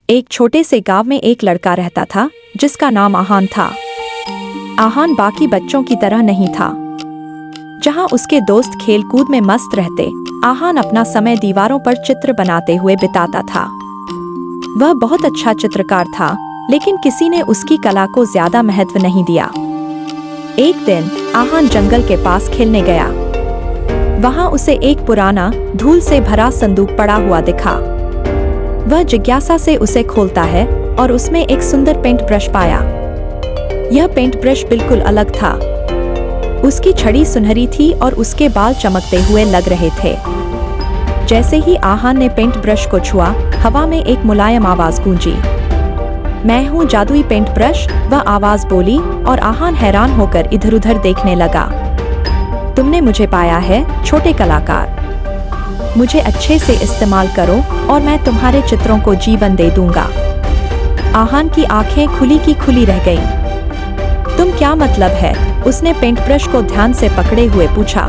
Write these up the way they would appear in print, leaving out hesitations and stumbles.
एक छोटे से गांव में एक लड़का रहता था जिसका नाम आहान था। आहान बाकी बच्चों की तरह नहीं था। जहां उसके दोस्त खेलकूद में मस्त रहते, आहान अपना समय दीवारों पर चित्र बनाते हुए बिताता था। वह बहुत अच्छा चित्रकार था, लेकिन किसी ने उसकी कला को ज्यादा महत्व नहीं दिया। एक दिन आहान जंगल के पास खेलने गया। वहां उसे एक पुराना धूल से भरा संदूक पड़ा हुआ दिखा। वह जिज्ञासा से उसे खोलता है और उसमें एक सुंदर पेंट ब्रश पाया। यह पेंट ब्रश बिल्कुल अलग था। उसकी छड़ी सुनहरी थी और उसके बाल चमकते हुए लग रहे थे। जैसे ही आहान ने पेंट ब्रश को छुआ, हवा में एक मुलायम आवाज गूंजी। मैं हूँ जादुई पेंट ब्रश, वह आवाज बोली और आहान हैरान होकर इधर-उधर देखने लगा। तुमने मुझे पाया है, छोटे कलाकार। मुझे अच्छे से इस्तेमाल करो और मैं तुम्हारे चित्रों को जीवन दे दूंगा। आहान की आंखें खुली की खुली रह गईं। तुम क्या मतलब है? उसने पेंट ब्रश को ध्यान से पकड़े हुए पूछा।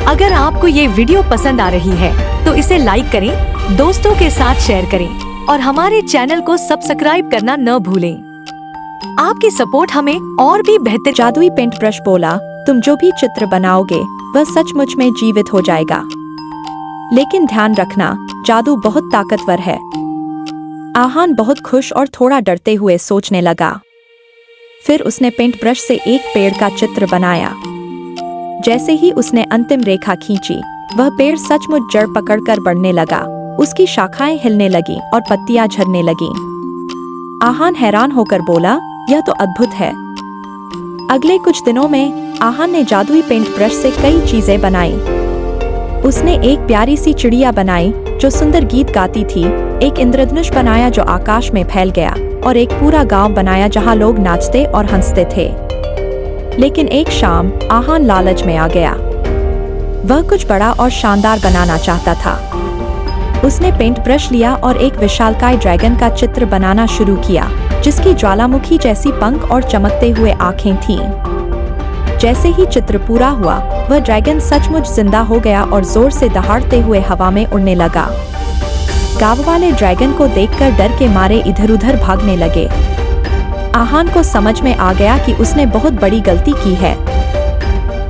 अगर आपको ये वीडियो पसंद आ रही है तो इसे लाइक करें, दोस्तों के साथ शेयर करें और हमारे चैनल को सब्सक्राइब करना न भूलें। आपकी सपोर्ट हमें और भी बेहतर। जादुई पेंट ब्रश बोला, तुम जो भी चित्र बनाओगे वह सचमुच में जीवित हो जाएगा। लेकिन ध्यान रखना, जादू बहुत ताकतवर है। आहान बहुत खुश और थोड़ा डरते हुए सोचने लगा। फिर उसने पेंट ब्रश से एक पेड़ का चित्र बनाया। जैसे ही उसने अंतिम रेखा खींची, वह पेड़ सचमुच जड़ पकड़कर बढ़ने लगा। उसकी शाखाएं हिलने लगीं और पत्तियां झड़ने लगीं। आहान हैरान होकर बोला, यह तो अद्भुत है। अगले कुछ दिनों में आहान ने जादुई पेंट ब्रश से कई चीजें बनाई। उसने एक प्यारी सी चिड़िया बनाई जो सुंदर गीत गाती थी, एक इंद्रधनुष बनाया जो आकाश में फैल गया और एक पूरा गांव बनाया जहां लोग नाचते और हंसते थे। लेकिन एक शाम आहान लालच में आ गया। वह कुछ बड़ा और शानदार बनाना चाहता था। उसने पेंट ब्रश लिया और एक विशालकाय ड्रैगन का चित्र बनाना शुरू किया, जिसकी ज्वालामुखी जैसी पंख और चमकते हुए आंखें थीं। जैसे ही चित्र पूरा हुआ, वह ड्रैगन सचमुच जिंदा हो गया और जोर से दहाड़ते हुए हवा में उड़ने लगा। गांव वाले ड्रैगन को देखकर डर के मारे इधर-उधर भागने लगे। आहान को समझ में आ गया कि उसने बहुत बड़ी गलती की है।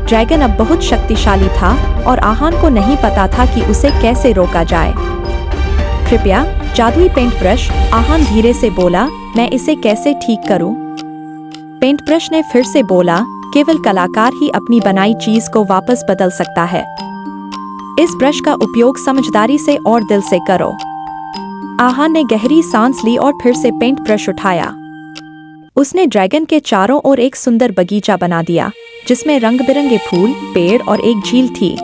ड्रैगन अब बहुत शक्तिशाली था और आहान को नहीं पता था कि उसे कैसे रोका जाए। कृपया जादुई पेंट ब्रश, आहान धीरे से बोला, मैं इसे कैसे ठीक करूं? पेंट ब्रश ने फिर से बोला, केवल कलाकार ही अपनी बनाई चीज को वापस बदल सकता है। इस ब्रश का उपयोग समझदारी से और दिल से करो। आहान ने गहरी सांस ली और फिर से पेंट ब्रश उठाया। उसने ड्रैगन के चारों ओर एक सुंदर बगीचा बना दिया, जिसमें रंग बिरंगे फूल, पेड़ और एक झील थी।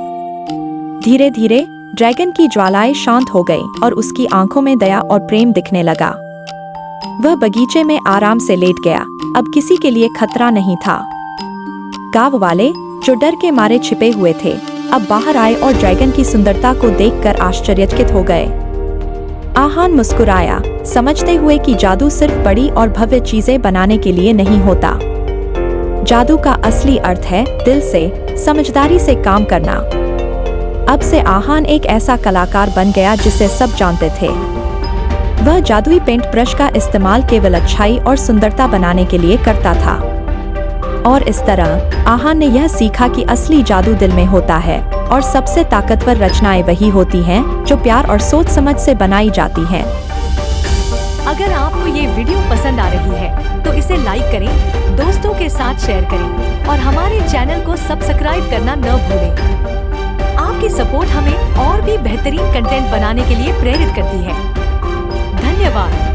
धीरे धीरे ड्रैगन की ज्वालाएं शांत हो गईं और उसकी आंखों में दया और प्रेम दिखने लगा। वह बगीचे में आराम से लेट गया। अब किसी के लिए खतरा नहीं था। गांव वाले, जो डर के मारे छिपे हुए थे, अब बाहर आए और ड्रैगन की सुंदरता को देखकर आश्चर्यचकित हो गए। आहान मुस्कुराया, समझते हुए कि जादू सिर्फ बड़ी और भव्य चीजें बनाने के लिए नहीं होता। जादू का असली अर्थ है दिल से, समझदारी से काम करना। अब से आहान एक ऐसा कलाकार बन गया जिसे सब जानते थे। वह जादुई पेंट ब्रश का इस्तेमाल केवल अच्छाई और सुंदरता बनाने के लिए करता था। और इस तरह आहान ने यह सीखा कि असली जादू दिल में होता है और सबसे ताकतवर रचनाएं वही होती हैं जो प्यार और सोच समझ से बनाई जाती हैं। अगर आपको ये वीडियो पसंद आ रही है तो इसे लाइक करें, दोस्तों के साथ शेयर करें और हमारे चैनल को सब्सक्राइब करना न भूलें। आपकी सपोर्ट हमें और भी बेहतरीन कंटेंट बनाने के लिए प्रेरित करती है। धन्यवाद।